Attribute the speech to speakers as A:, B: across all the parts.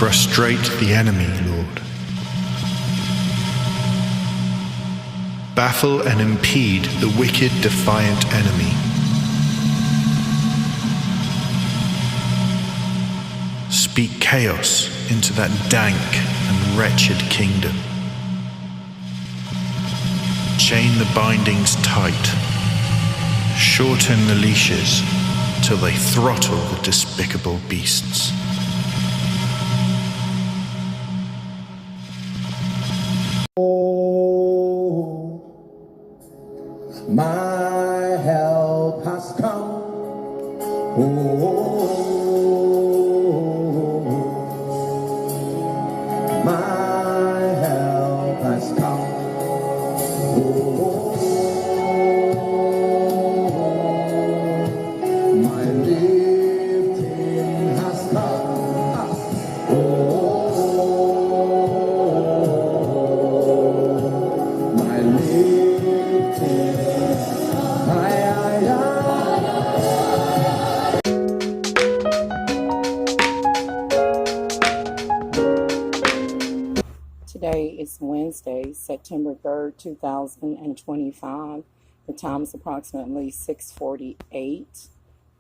A: Frustrate the enemy, Lord. Baffle and impede the wicked, defiant enemy. Speak chaos into that dank and wretched kingdom. Chain the bindings tight. Shorten the leashes till they throttle the despicable beasts.
B: Oh, my help has come. Oh, my help has come. Oh, my lifting has come. Oh, my lifting.
C: Today is Wednesday, September 3rd, 2025. The time is approximately 6:48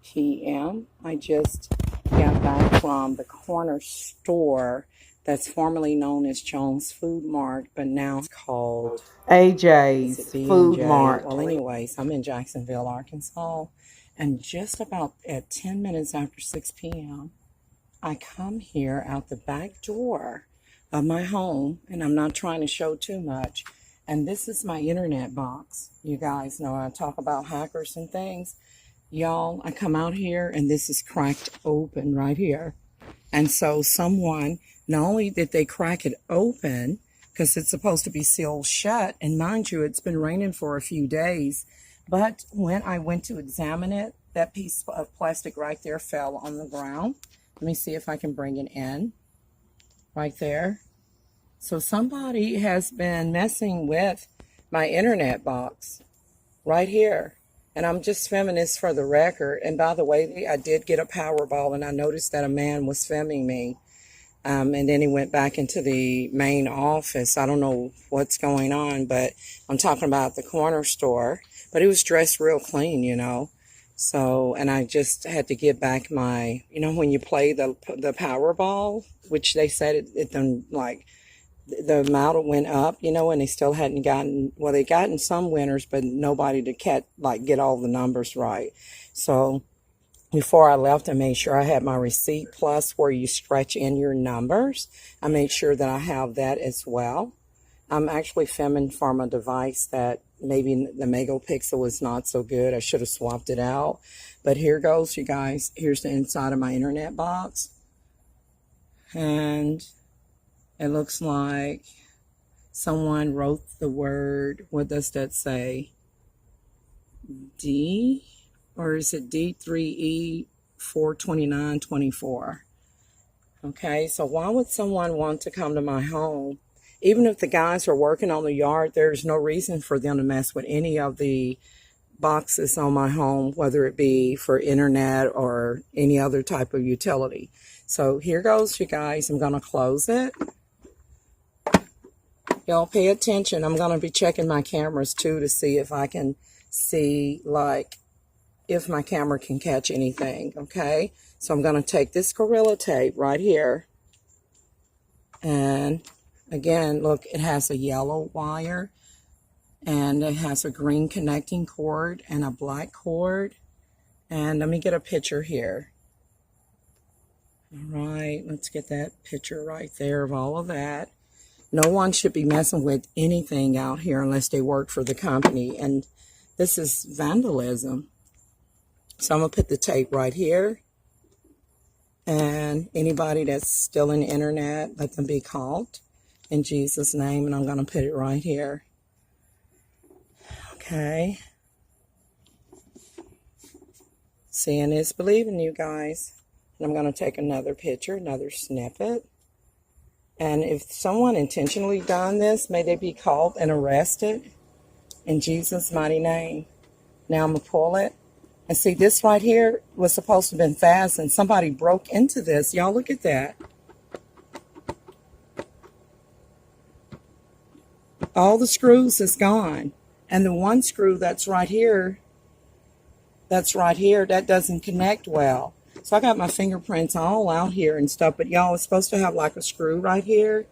C: p.m. I just got back from the corner store that's formerly known as Jones Food Mart, but now it's called
D: AJ's Food Mart.
C: Well, anyways, I'm in Jacksonville, Arkansas, and just about at 10 minutes after 6 p.m., I come here out the back door of my home, and I'm not trying to show too much, and this is my internet box. You guys know I talk about hackers and things. Y'all, I come out here, and this is cracked open right here. And so someone, not only did they crack it open, because it's supposed to be sealed shut, and mind you, it's been raining for a few days, but when I went to examine it, that piece of plastic right there fell on the ground. Let me see if I can bring it in. Right there. So somebody has been messing with my internet box right here. And I'm just filming this for the record. And by the way, I did get a Powerball, and I noticed that a man was filming me. And then he went back into the main office. I don't know what's going on, but I'm talking about the corner store. But he was dressed real clean, you know. So, and I just had to get back my, you know, when you play the Powerball, which they said it done, like, the amount went up, you know, and they still hadn't gotten, well, they gotten some winners, but nobody to get all the numbers right. So before I left, I made sure I had my receipt plus where you stretch in your numbers. I made sure that I have that as well. I'm actually filming from a device that maybe the megapixel was not so good. I should have swapped it out. But here goes, you guys. Here's the inside of my internet box. And it looks like someone wrote the word, what does that say? D? Or is it D3E42924? Okay, so why would someone want to come to my home? Even if the guys are working on the yard, there's no reason for them to mess with any of the boxes on my home, whether it be for internet or any other type of utility. So here goes, you guys. I'm going to close it. Y'all pay attention. I'm going to be checking my cameras too to see if I can see, like, if my camera can catch anything, okay? So I'm going to take this Gorilla Tape right here, and again, look, it has a yellow wire, and it has a green connecting cord and a black cord. And let me get a picture here. All right, let's get that picture right there of all of that. No one should be messing with anything out here unless they work for the company. And this is vandalism. So I'm going to put the tape right here. And anybody that's still in the internet, let them be called in Jesus' name. And I'm going to put it right here. Okay. Seeing is believing, you guys. And I'm going to take another picture, another snippet. And if someone intentionally done this, may they be called and arrested in Jesus' mighty name. Now I'm going to pull it. And see, this right here was supposed to have been fastened. Somebody broke into this. Y'all look at that. all the screws is gone. And the one screw that's right here, that doesn't connect well. So I got my fingerprints all out here and stuff, but y'all, it's supposed to have like a screw right here.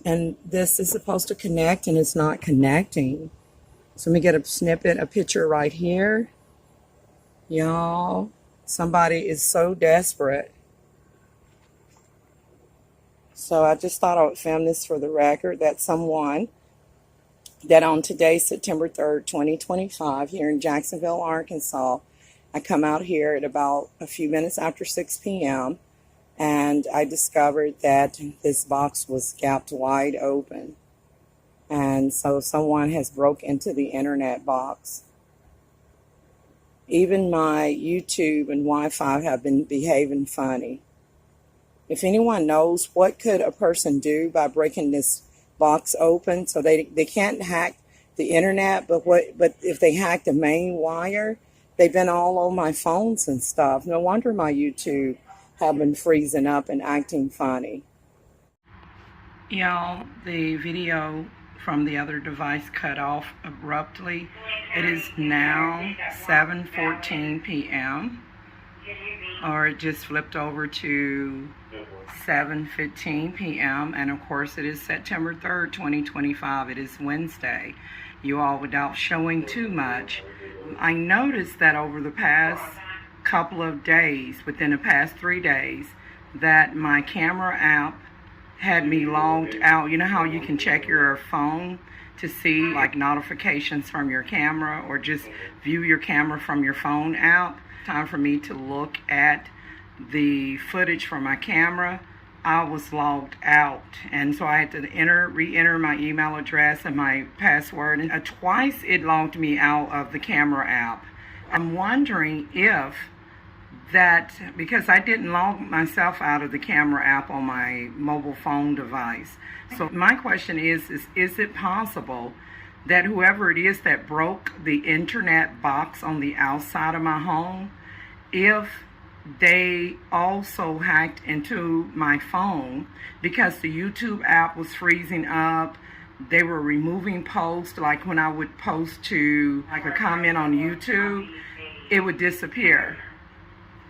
C: And this is supposed to connect, and it's not connecting. So let me get a picture right here. Y'all, somebody is so desperate. So I just thought I would film this for the record, that someone that on today, September 3rd, 2025, here in Jacksonville, Arkansas, I come out here at about a few minutes after 6 p.m. and I discovered that this box was gapped wide open. And so someone has broke into the internet box. Even my YouTube and Wi-Fi have been behaving funny. If anyone knows, what could a person do by breaking this box open? So they can't hack the internet, but if they hack the main wire, they've been all on my phones and stuff. No wonder my YouTube have been freezing up and acting funny. Y'all, the video from the other device cut off abruptly. It is now 7:14 p.m. or it just flipped over to 7:15 p.m. and of course it is September 3rd, 2025. It is Wednesday. You all, without showing too much, I noticed that over the past couple of days, within the past 3 days, that my camera app had me logged out. You know how you can check your phone to see like notifications from your camera or just view your camera from your phone app? Time for me to look at the footage from my camera. I was logged out, and so I had to re-enter my email address and my password, and twice it logged me out of the camera app. I'm wondering if that, because I didn't log myself out of the camera app on my mobile phone device. So my question is it possible that whoever it is that broke the internet box on the outside of my home, if they also hacked into my phone, because the YouTube app was freezing up, they were removing posts, like when I would post to like a comment on YouTube, it would disappear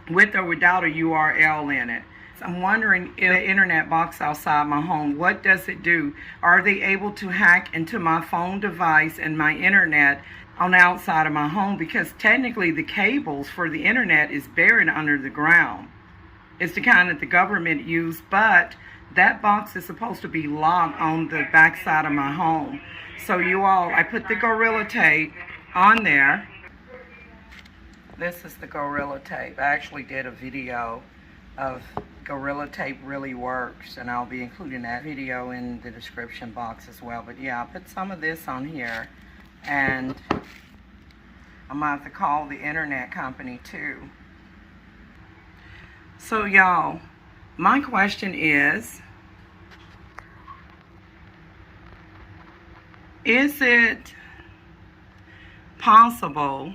C: with or without a URL in it. So I'm wondering if the internet box outside my home, what does it do? Are they able to hack into my phone device and my internet on the outside of my home? Because technically the cables for the internet is buried under the ground. It's the kind that the government used, but that box is supposed to be locked on the back side of my home. So you all, I put the Gorilla Tape on there. This is the Gorilla Tape. I actually did a video of Gorilla Tape really works, and I'll be including that video in the description box as well. But yeah, I put some of this on here, and I'm gonna have to call the internet company too. So y'all, my question is it possible,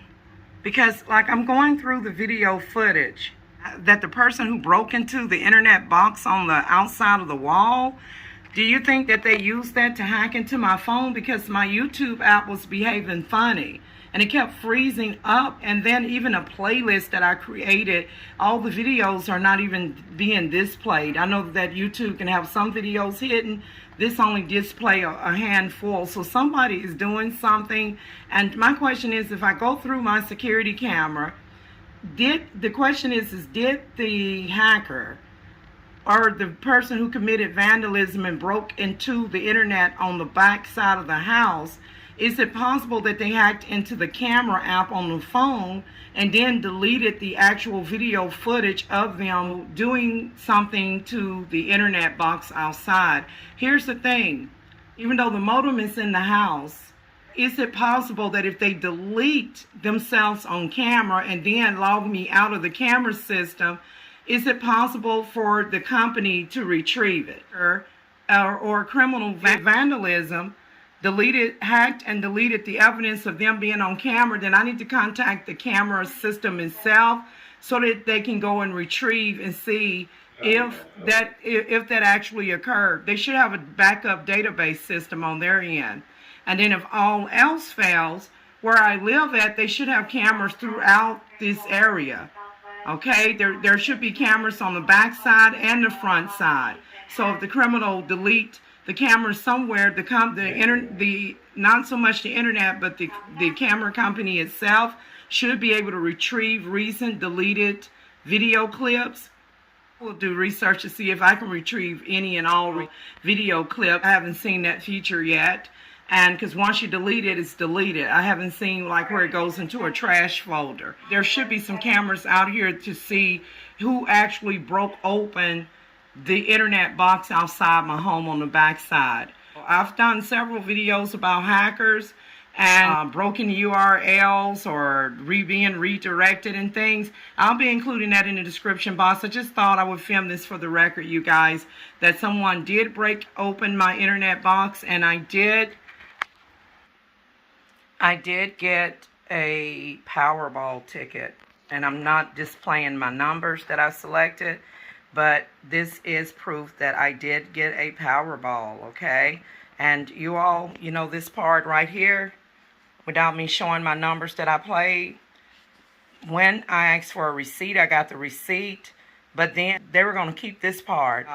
C: because like I'm going through the video footage, that the person who broke into the internet box on the outside of the wall, do you think that they used that to hack into my phone? Because my YouTube app was behaving funny and it kept freezing up, and then even a playlist that I created, all the videos are not even being displayed. I know that YouTube can have some videos hidden. This only display a handful. So somebody is doing something. And my question is, if I go through my security camera, did the hacker or the person who committed vandalism and broke into the internet on the back side of the house, is it possible that they hacked into the camera app on the phone and then deleted the actual video footage of them doing something to the internet box outside? Here's the thing, even though the modem is in the house, is it possible that if they delete themselves on camera and then log me out of the camera system, is it possible for the company to retrieve it? Or criminal vandalism, hacked and deleted the evidence of them being on camera, then I need to contact the camera system itself so that they can go and retrieve and see if that actually occurred. They should have a backup database system on their end. And then if all else fails, where I live at, they should have cameras throughout this area. Okay, there should be cameras on the back side and the front side. So if the criminal delete the camera somewhere, the not so much the internet, but the camera company itself should be able to retrieve recent deleted video clips. We'll do research to see if I can retrieve any and all video clips. I haven't seen that feature yet. And because once you delete it, it's deleted. I haven't seen like where it goes into a trash folder. There should be some cameras out here to see who actually broke open the internet box outside my home on the back side. I've done several videos about hackers and broken URLs or being redirected and things. I'll be including that in the description box. I just thought I would film this for the record, you guys, that someone did break open my internet box, and I did get a Powerball ticket, and I'm not displaying my numbers that I selected, but this is proof that I did get a Powerball, okay? And you all, you know this part right here, without me showing my numbers that I played. When I asked for a receipt, I got the receipt, but then they were going to keep this part.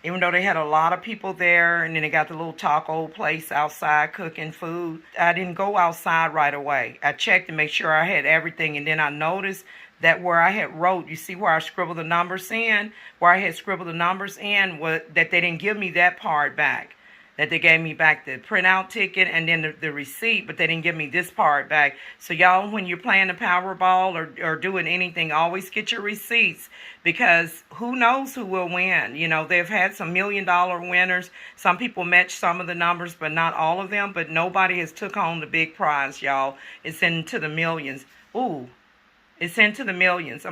C: Even though they had a lot of people there, and then they got the little taco place outside cooking food, I didn't go outside right away. I checked to make sure I had everything, and then I noticed that where I had wrote, you see where I scribbled the numbers in, was that they didn't give me that part back. That they gave me back the printout ticket and then the receipt, but they didn't give me this part back. So y'all, when you're playing the Powerball or doing anything, always get your receipts, because who knows who will win. You know, they've had some $1 million winners. Some people match some of the numbers, but not all of them. But nobody has took home the big prize, y'all. It's into the millions. Ooh, it's into the millions.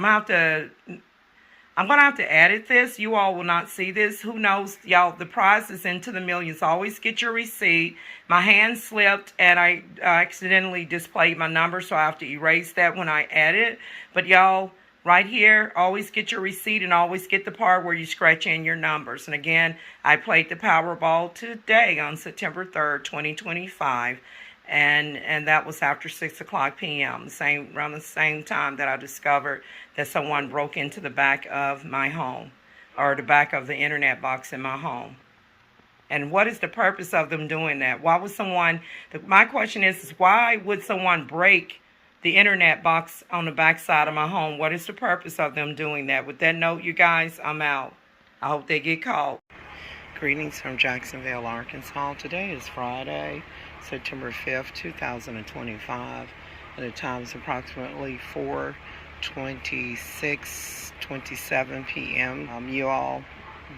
C: I'm going to have to edit this. You all will not see this. Who knows? Y'all, the prize is into the millions. Always get your receipt. My hand slipped and I accidentally displayed my number, so I have to erase that when I edit. But y'all, right here, always get your receipt and always get the part where you scratch in your numbers. And again, I played the Powerball today on September 3rd, 2025. And that was after 6:00 p.m., around the same time that I discovered that someone broke into the back of my home, or the back of the internet box in my home. And what is the purpose of them doing that? Why would my question is why would someone break the internet box on the back side of my home? What is the purpose of them doing that? With that note, you guys, I'm out. I hope they get caught. Greetings from Jacksonville, Arkansas. Today is Friday, September 5th, 2025, and the time is approximately 4:27 p.m. You all,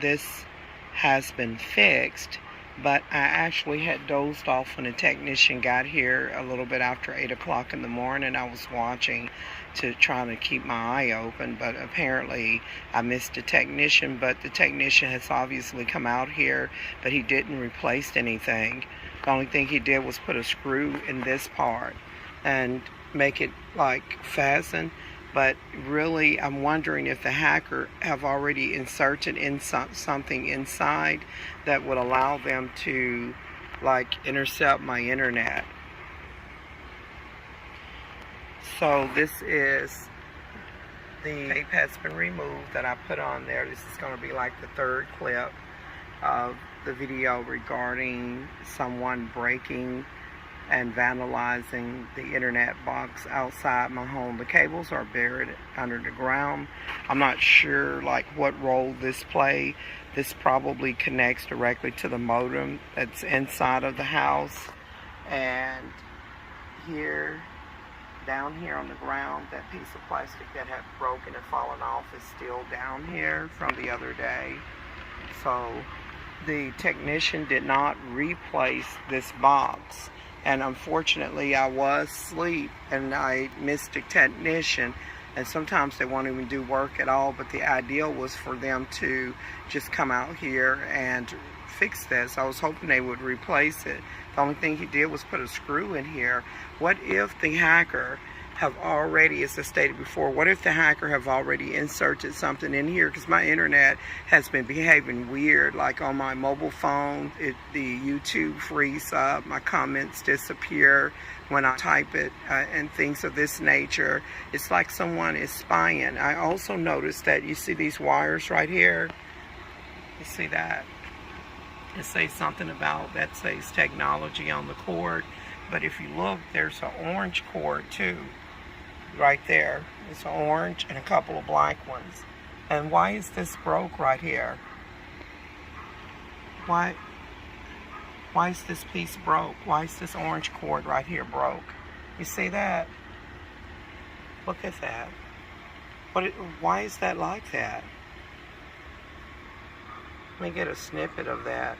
C: this has been fixed, but I actually had dozed off when the technician got here a little bit after 8 o'clock in the morning. I was watching to try to keep my eye open, but apparently I missed the technician. But the technician has obviously come out here, but he didn't replace anything. The only thing he did was put a screw in this part and make it like fasten. But really, I'm wondering if the hacker have already inserted in something inside that would allow them to like intercept my internet. So this is the tape has been removed that I put on there. This is going to be like the third clip of the video regarding someone breaking and vandalizing the internet box outside my home. The cables are buried under the ground. I'm not sure like what role this plays. This probably connects directly to the modem that's inside of the house. And here, down here on the ground, that piece of plastic that had broken and fallen off is still down here from the other day. So the technician did not replace this box, and unfortunately I was asleep and I missed the technician. And sometimes they won't even do work at all, but the ideal was for them to just come out here and fix this. I was hoping they would replace it. The only thing he did was put a screw in here. What if the hacker have already, as I stated before, what if the hacker have already inserted something in here? Because my internet has been behaving weird, like on my mobile phone, the YouTube freeze up, my comments disappear when I type it, and things of this nature. It's like someone is spying. I also noticed that you see these wires right here. You see that? It says something about, that says technology on the cord. But if you look, there's an orange cord too. Right there. It's orange and a couple of black ones. And why is this broke right here? Why is this piece broke? Why is this orange cord right here broke? You see that? Look at that. Why is that like that? Let me get a snippet of that.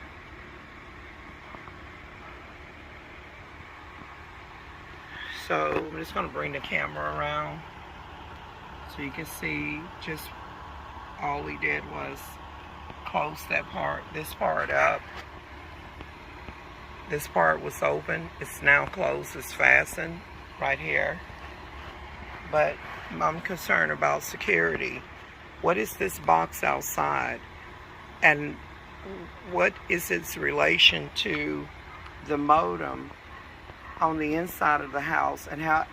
C: So I'm just going to bring the camera around so you can see just all he did was close that part, this part up. This part was open. It's now closed. It's fastened right here. But I'm concerned about security. What is this box outside? And what is its relation to the modem on the inside of the house? And how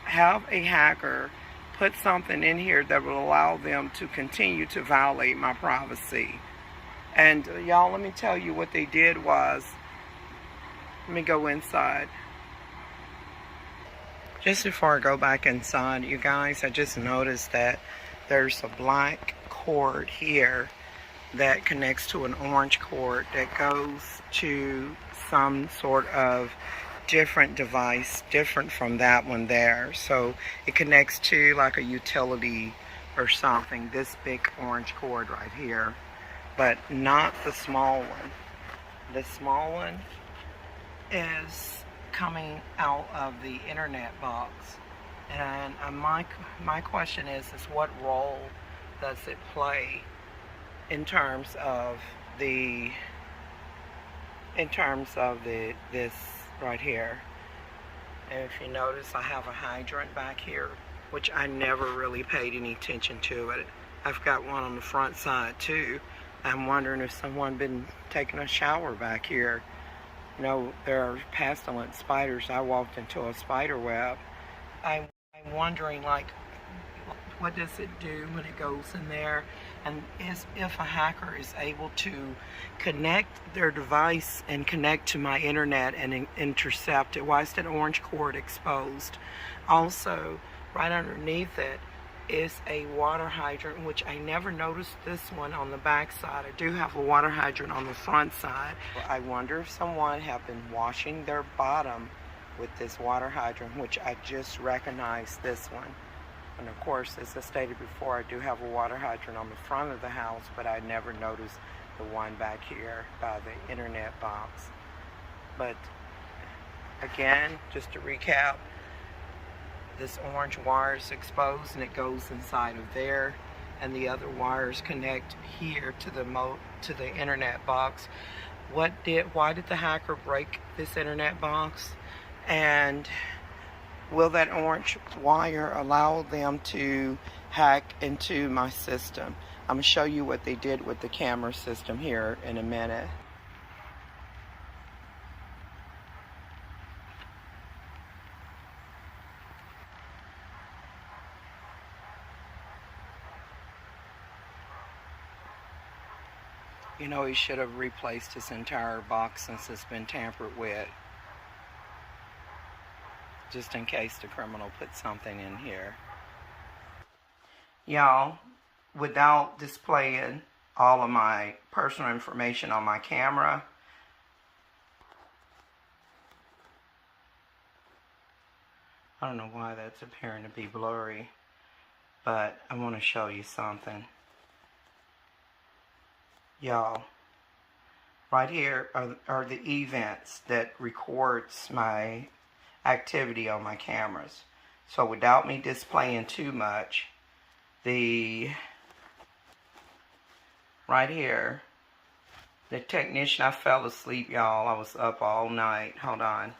C: have a hacker put something in here that will allow them to continue to violate my privacy? And y'all, let me tell you what they did was, let me go inside. Just before I go back inside, you guys, I just noticed that there's a black cord here that connects to an orange cord that goes to some sort of different device, different from that one there. So it connects to like a utility or something, this big orange cord right here, but not the small one. The small one is coming out of the internet box. And my question is what role does it play in terms of this right here? And if you notice, I have a hydrant back here, which I never really paid any attention to it. I've got one on the front side too. I'm wondering if someone been taking a shower back here. You know, there are pestilent spiders. I walked into a spider web. I'm wondering, like, what does it do when it goes in there? And if a hacker is able to connect their device and connect to my internet and intercept it, why is that orange cord exposed? Also, right underneath it is a water hydrant, which I never noticed this one on the back side. I do have a water hydrant on the front side. I wonder if someone have been washing their bottom with this water hydrant, which I just recognized this one. And of course, as I stated before, I do have a water hydrant on the front of the house, but I never noticed the one back here by the internet box. But again, just to recap, this orange wire is exposed and it goes inside of there, and the other wires connect here to the internet box. Why did the hacker break this internet box? And will that orange wire allow them to hack into my system? I'm going to show you what they did with the camera system here in a minute. You know, he should have replaced this entire box since it's been tampered with, just in case the criminal put something in here. Y'all, without displaying all of my personal information on my camera, I don't know why that's appearing to be blurry, but I want to show you something. Y'all, right here are the events that records my activity on my cameras. So without me displaying too much, right here, the technician, I fell asleep, y'all. I was up all night. Hold on.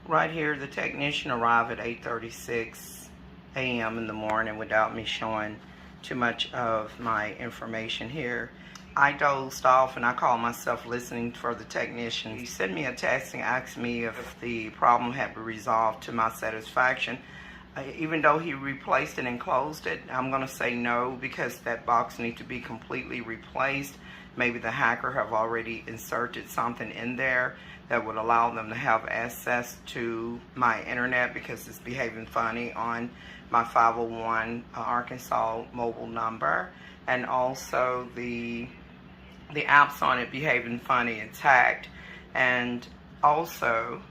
C: right here, the technician arrived at 8:36 a.m. in the morning without me showing too much of my information here. I dozed off and I called myself listening for the technician. He sent me a text and asked me if the problem had been resolved to my satisfaction. Even though he replaced it and closed it, I'm going to say no, because that box needs to be completely replaced. Maybe the hacker have already inserted something in there that would allow them to have access to my internet, because it's behaving funny on my 501 Arkansas mobile number, and also the apps on it behaving funny. It's hacked. And also,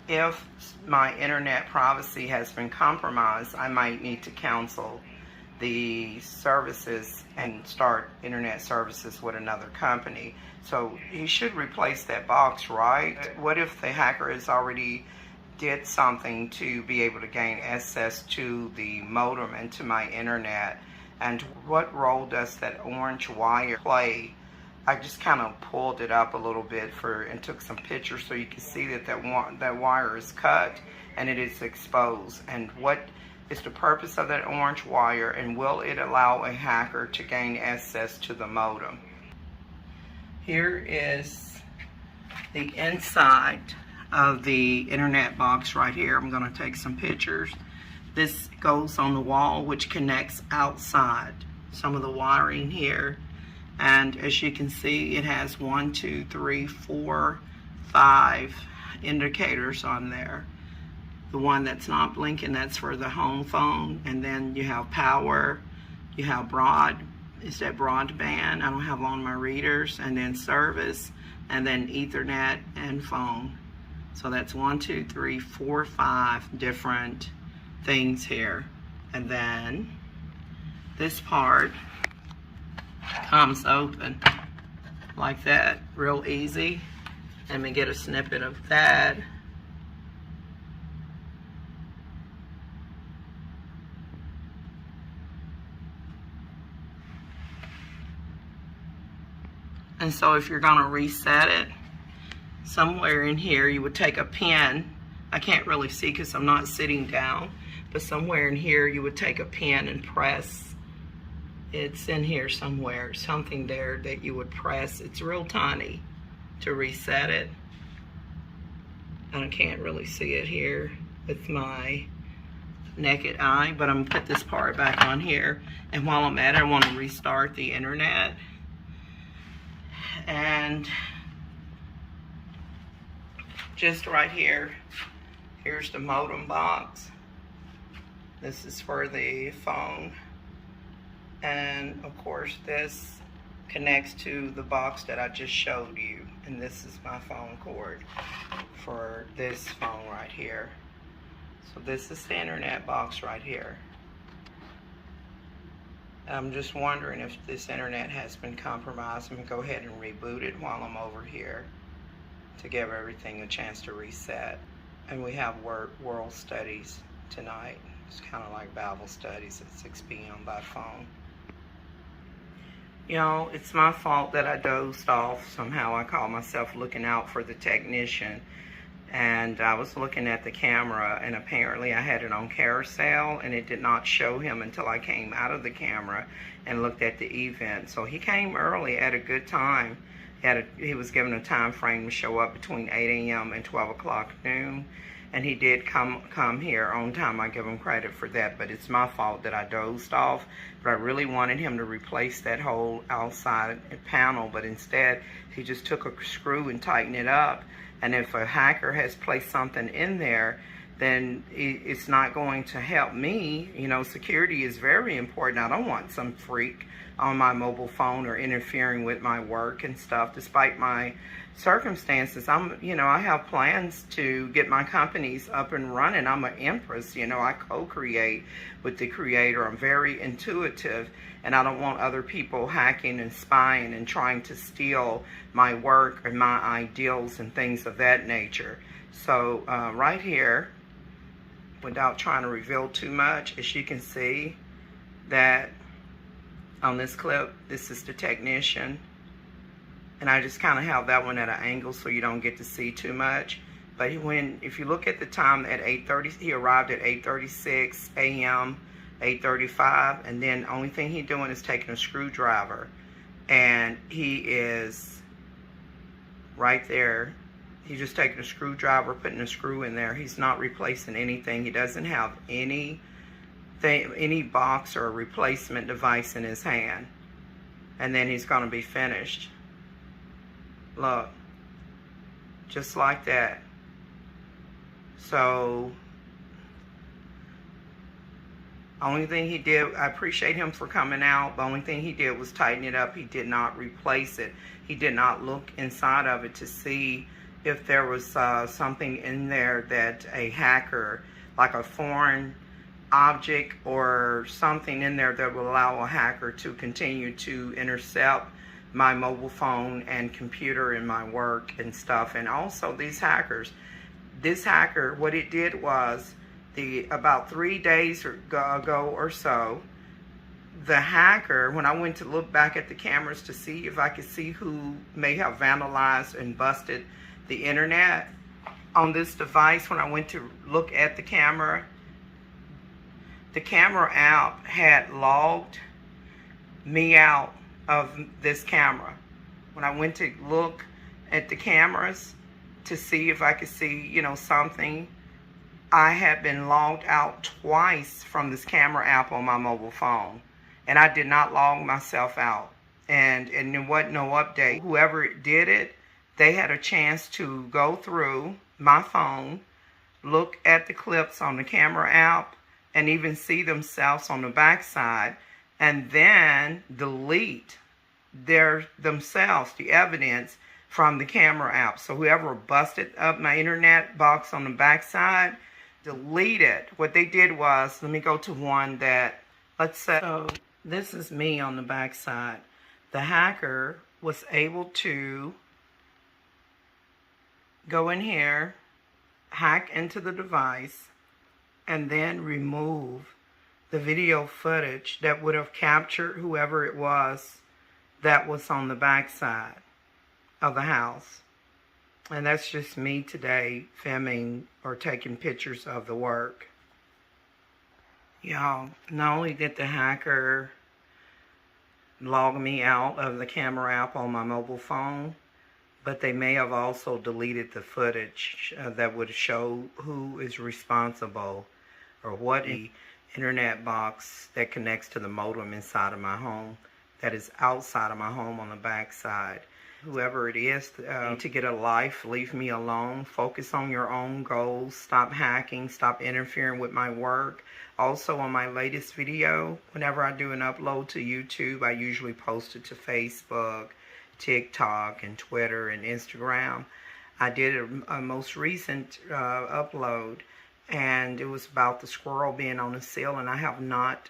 C: if my internet privacy has been compromised, I might need to cancel the services and start internet services with another company. So he should replace that box, right? What if the hacker has already did something to be able to gain access to the modem and to my internet? And what role does that orange wire play? I just kind of pulled it up a little bit and took some pictures so you can see that that wire is cut and it is exposed. And what is the purpose of that orange wire, and will it allow a hacker to gain access to the modem? Here is the inside of the internet box right here. I'm going to take some pictures. This goes on the wall, which connects outside. Some of the wiring here. And as you can see, it has 1, 2, 3, 4, 5 indicators on there. The one that's not blinking, that's for the home phone. And then you have power, you have broadband, I don't have on my readers, and then service, and then Ethernet and phone. So that's 1, 2, 3, 4, 5 different things here. And then this part comes open like that, real easy. Let me get a snippet of that. And so if you're going to reset it, somewhere in here you would take a pen. I can't really see because I'm not sitting down, but somewhere in here you would take a pen and press. It's in here somewhere, something there that you would press. It's real tiny to reset it. And I can't really see it here with my naked eye, but I'm going to put this part back on here. And while I'm at it, I want to restart the internet. And just right here, here's the modem box. This is for the phone. And of course this connects to the box that I just showed you. And this is my phone cord for this phone right here. So this is the internet box right here. I'm just wondering if this internet has been compromised. I'm going to go ahead and reboot it while I'm over here to give everything a chance to reset. And we have world studies tonight. It's kind of like Bible studies at 6 p.m. by phone. You know, it's my fault that I dozed off. Somehow I caught myself looking out for the technician. And I was looking at the camera, and apparently I had it on carousel, and it did not show him until I came out of the camera and looked at the event. So he came early at a good time. He was given a time frame to show up between 8 a.m. and 12 o'clock noon. And he did come here on time. I give him credit for that, but it's my fault that I dozed off. But I really wanted him to replace that whole outside panel, but instead he just took a screw and tightened it up. And if a hacker has placed something in there, then it's not going to help me. You know, security is very important. I don't want some freak on my mobile phone or interfering with my work and stuff. Despite my circumstances, I have plans to get my companies up and running. I'm an empress, I co-create with the creator. I'm very intuitive, and I don't want other people hacking and spying and trying to steal my work and my ideals and things of that nature. So right here, without trying to reveal too much, as you can see that on this clip, this is the technician. And I just kind of have that one at an angle so you don't get to see too much. But if you look at the time at 8:30, he arrived at 8:36 a.m., 8:35, and then the only thing he's doing is taking a screwdriver, and he is right there. He's just taking a screwdriver, putting a screw in there. He's not replacing anything. He doesn't have any box or replacement device in his hand. And then he's going to be finished. Look, just like that. So, only thing he did, I appreciate him for coming out. The only thing he did was tighten it up. He did not replace it. He did not look inside of it to see if there was something in there that a hacker, like a foreign object or something in there that will allow a hacker to continue to intercept my mobile phone and computer and my work and stuff. And also these hackers, this hacker, what it did was, about 3 days ago or so, the hacker, when I went to look back at the cameras to see if I could see who may have vandalized and busted the internet on this device, when I went to look at the camera app had logged me out of this camera. When I went to look at the cameras to see if I could see, you know, something, I had been logged out twice from this camera app on my mobile phone. And I did not log myself out. And there wasn't no update. Whoever did it, they had a chance to go through my phone, look at the clips on the camera app, and even see themselves on the backside, and then delete themselves, the evidence from the camera app. So whoever busted up my internet box on the backside, delete it. What they did was, let me go to one that, let's say, so this is me on the backside. The hacker was able to go in here, hack into the device, and then remove the video footage that would have captured whoever it was that was on the backside of the house. And that's just me today filming or taking pictures of the work. Y'all, not only did the hacker log me out of the camera app on my mobile phone, but they may have also deleted the footage that would show who is responsible or what the internet box that connects to the modem inside of my home that is outside of my home on the back side. Whoever it is, to get a life, leave me alone. Focus on your own goals. Stop hacking. Stop interfering with my work. Also, on my latest video, whenever I do an upload to YouTube, I usually post it to Facebook, TikTok, and Twitter, and Instagram. I did a most recent upload, and it was about the squirrel being on the sill, and I have not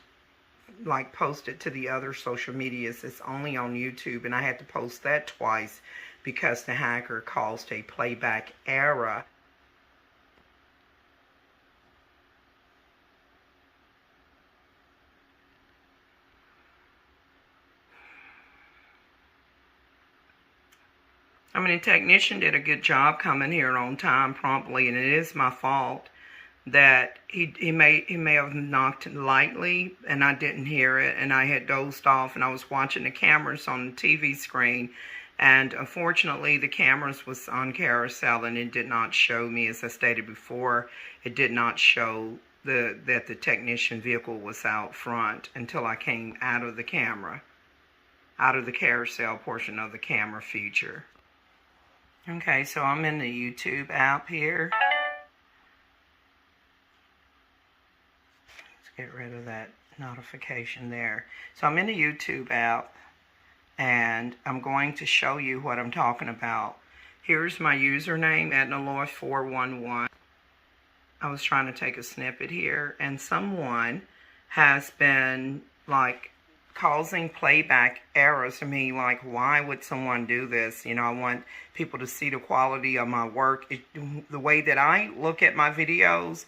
C: posted to the other social medias. It's only on YouTube, and I had to post that twice because the hacker caused a playback error. I mean, the technician did a good job coming here on time, promptly, and it is my fault that he may have knocked lightly and I didn't hear it, and I had dozed off and I was watching the cameras on the TV screen, and unfortunately the cameras was on carousel and it did not show me, as I stated before, it did not show that the technician vehicle was out front until I came out of the camera, out of the carousel portion of the camera feature. Okay, so I'm in the YouTube app here. Get rid of that notification there. So I'm in the YouTube app, and I'm going to show you what I'm talking about. Here's my username, Adnaloy411. I was trying to take a snippet here, and someone has been causing playback errors. I mean, why would someone do this? You know, I want people to see the quality of my work. The way that I look at my videos,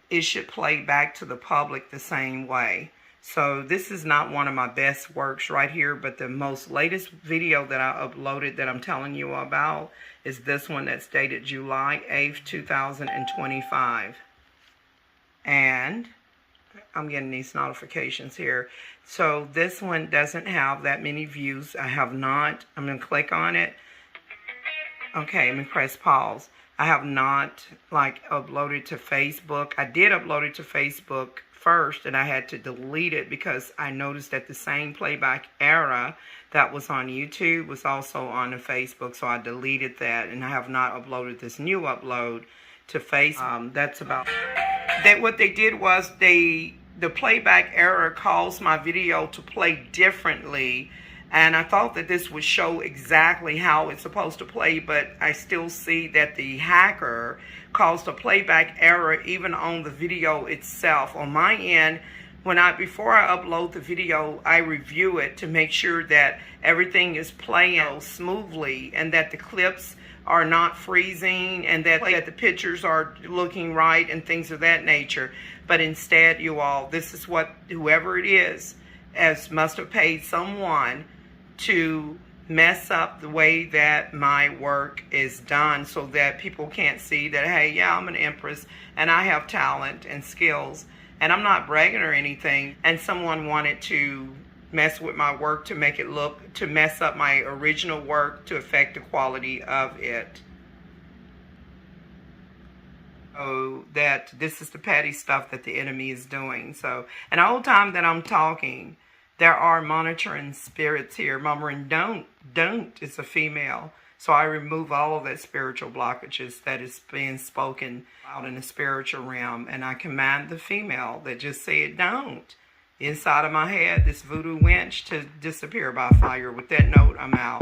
C: it should play back to the public the same way. So this is not one of my best works right here, but the most latest video that I uploaded that I'm telling you about is this one that's dated July 8th, 2025. And I'm getting these notifications here. So this one doesn't have that many views. I have not. I'm going to click on it. Okay, let me press pause. I have not uploaded to Facebook. I did upload it to Facebook first, and I had to delete it because I noticed that the same playback error that was on YouTube was also on the Facebook. So I deleted that, and I have not uploaded this new upload to Facebook. That's about that. What they did was the playback error caused my video to play differently. And I thought that this would show exactly how it's supposed to play, but I still see that the hacker caused a playback error even on the video itself. On my end, before I upload the video, I review it to make sure that everything is playing smoothly and that the clips are not freezing and that the pictures are looking right and things of that nature. But instead, you all, this is what whoever it is must have paid someone to mess up the way that my work is done so that people can't see that, hey, yeah, I'm an empress and I have talent and skills and I'm not bragging or anything. And someone wanted to mess with my work to make it to mess up my original work to affect the quality of it. So that this is the petty stuff that the enemy is doing. So, and the whole time that I'm talking, there are monitoring spirits here murmuring, don't, it's a female. So I remove all of that spiritual blockages that is being spoken out in the spiritual realm. And I command the female that just said, don't, inside of my head, this voodoo wench to disappear by fire. With that note, I'm out.